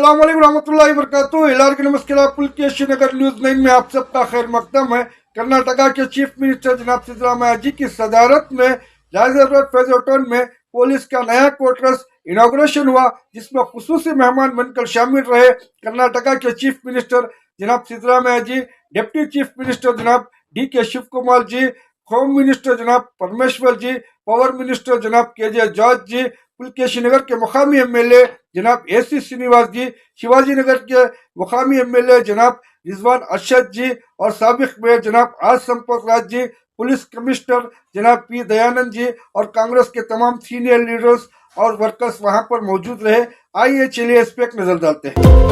अस्सलाम वालेकुम रहमतुल्लाहि वबरकातुहू। इलाके नमस्कार। पुलकेशी नगर न्यूज 9 में आप सबका खैर मकदम है। कर्नाटका के चीफ मिनिस्टर जनाब सिद्धरामैया जी की सदारत में जायजा रोड फेजोटोन में पुलिस का नया क्वार्टर्स इनॉग्रेशन हुआ, जिसमें खुसूसी मेहमान बनकर शामिल रहे कर्नाटका के चीफ मिनिस्टर जनाब सिद्धरामैया जी, डिप्टी चीफ मिनिस्टर जनाब DK Shiv Kumar ji, home minister जनाब परमेश्वर जी, पावर मिनिस्टर जनाब KJ जॉर्ज जी, पुलकेशी नगर के मुकामी MLA जनाब AC श्रीनिवास जी, शिवाजी नगर के मुकामी MLA जनाब रिजवान अरशद जी और साबिक मेयर जनाब R Sampath Raj ji, police commissioner जनाब P दयानंद जी और कांग्रेस के तमाम सीनियर लीडर्स और वर्कर्स वहां पर मौजूद रहे। आइए चलिए इस पे एक नजर डालते हैं।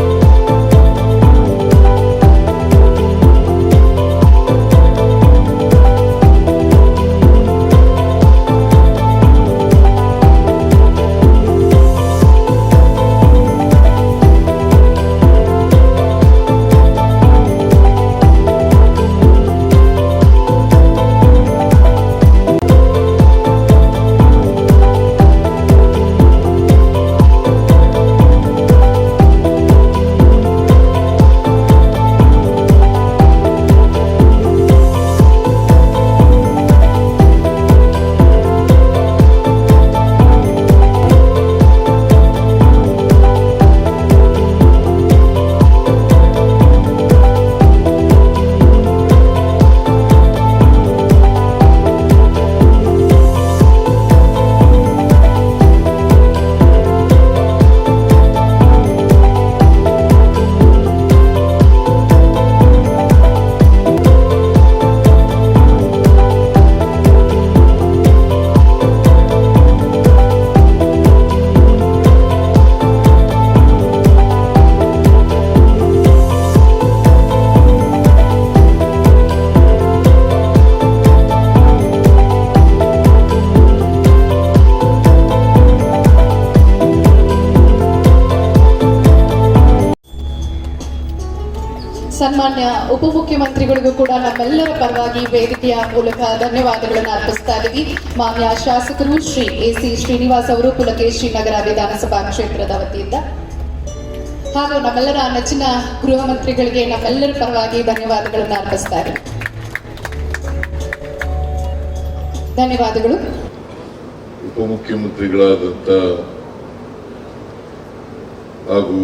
ಸನ್ಮಾನ್ಯ ಉಪಮುಖ್ಯಮಂತ್ರಿಗಳಿಗೂ ಕೂಡ ನಮ್ಮೆಲ್ಲರ ಪರವಾಗಿ ವೇದಿಕೆಯ ಮೂಲಕ ಧನ್ಯವಾದಗಳನ್ನು ಅರ್ಪಿಸ್ತಾ ಇದ್ದೀವಿ. ಮಾನ್ಯ ಶಾಸಕರು ಶ್ರೀ AC ಶ್ರೀನಿವಾಸ್ ಅವರು ಪುಲಕೇಶಿ ನಗರ ವಿಧಾನಸಭಾ ಕ್ಷೇತ್ರದ ವತಿಯಿಂದ ಹಾಗೂ ನಮ್ಮೆಲ್ಲರ ನೆಚ್ಚಿನ ಗೃಹ ಮಂತ್ರಿಗಳಿಗೆ ನಮ್ಮೆಲ್ಲರ ಪರವಾಗಿ ಧನ್ಯವಾದಗಳನ್ನು ಅರ್ಪಿಸ್ತಾ ಇದ್ದೀವಿ. ಧನ್ಯವಾದಗಳು. ಉಪಮುಖ್ಯಮಂತ್ರಿಗಳಾದಂಥ ಹಾಗೂ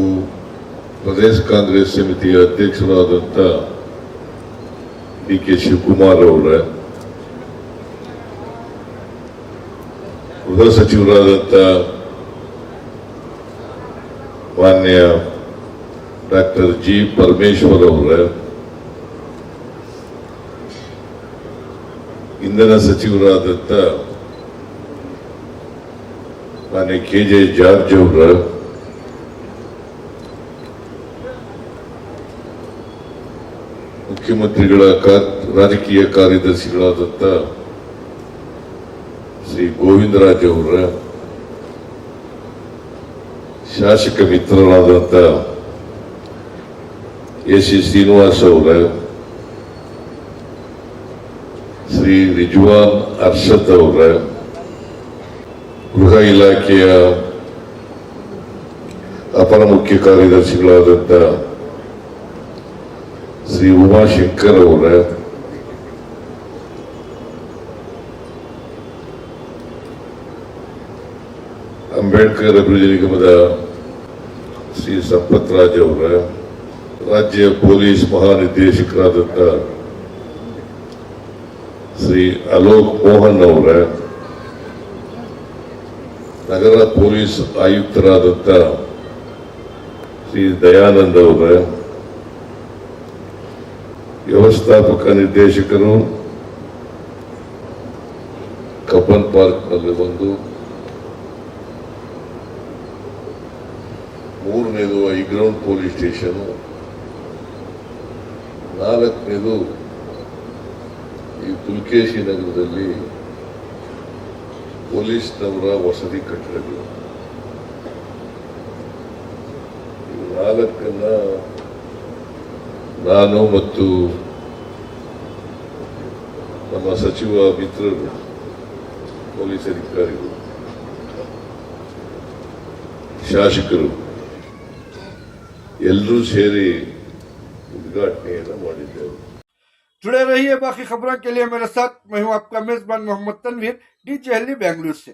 ಪ್ರದೇಶ ಕಾಂಗ್ರೆಸ್ ಸಮಿತಿಯ ಅಧ್ಯಕ್ಷರಾದಂಥ DK ಶಿವಕುಮಾರ್ ಅವರ, ಗೃಹ ಸಚಿವರಾದಂಥ ಮಾನ್ಯ ಡಾಕ್ಟರ್ G ಪರಮೇಶ್ವರ್ ಅವರ, ಇಂಧನ ಸಚಿವರಾದಂಥ ಮಾನ್ಯ KJ ಜಾರ್ಜ್ ಅವರ, ಮುಖ್ಯಮಂತ್ರಿಗಳ ರಾಜಕೀಯ ಕಾರ್ಯದರ್ಶಿಗಳಾದಂಥ ಶ್ರೀ ಗೋವಿಂದರಾಜ್ ಅವರ, ಶಾಸಕ ಮಿತ್ರರಾದಂಥ AC ಶ್ರೀನಿವಾಸ್ ಅವರ, ಶ್ರೀ ರಿಜ್ವಾನ್ ಅರ್ಷದ್ ಅವರ, ಗೃಹ ಇಲಾಖೆಯ ಅಪರ ಮುಖ್ಯ ಕಾರ್ಯದರ್ಶಿಗಳಾದಂಥ ಶ್ರೀ ಉಮಾಶಂಕರ್ ಅವರ, ಅಂಬೇಡ್ಕರ್ ಅಭಿವೃದ್ಧಿ ನಿಗಮದ ಶ್ರೀ ಸಂಪತ್ ರಾಜ್ ಅವರ, ರಾಜ್ಯ ಪೊಲೀಸ್ ಮಹಾನಿರ್ದೇಶಕರಾದಂಥ ಶ್ರೀ ಅಲೋಕ್ ಮೋಹನ್ ಅವರ, ನಗರ ಪೊಲೀಸ್ ಆಯುಕ್ತರಾದಂಥ ಶ್ರೀ ದಯಾನಂದ್ ಅವರ, ವ್ಯವಸ್ಥಾಪಕ ನಿರ್ದೇಶಕರು ಕಬ್ಬನ್ ಪಾರ್ಕ್ನಲ್ಲಿ ಒಂದು, ಮೂರನೇದು ಐಗ್ರೌಂಡ್ ಪೊಲೀಸ್ ಸ್ಟೇಷನ್, ನಾಲ್ಕನೇದು ಈ ಪುಲಕೇಶಿ ನಗರದಲ್ಲಿ ಪೊಲೀಸ್ನವರ ವಸತಿ ಕಟ್ಟಡಗಳು. ಇವು ನಾಲ್ಕನ್ನ ನಾನು ಮತ್ತು ನಮ್ಮ ಸಚಿವ ಮಿತ್ರರು, ಪೊಲೀಸ್ ಅಧಿಕಾರಿಗಳು, ಶಾಸಕರು ಎಲ್ಲರೂ ಸೇರಿ ಉದ್ಘಾಟನೆಯನ್ನು ಮಾಡಿದ್ದೇವೆ. जुड़े रहिए बाकी खबरों के लिए मेरे साथ। मैं हूं आपका मेजबान मोहम्मद तनवीर, डीजे हल्ली बेंगलुरु से।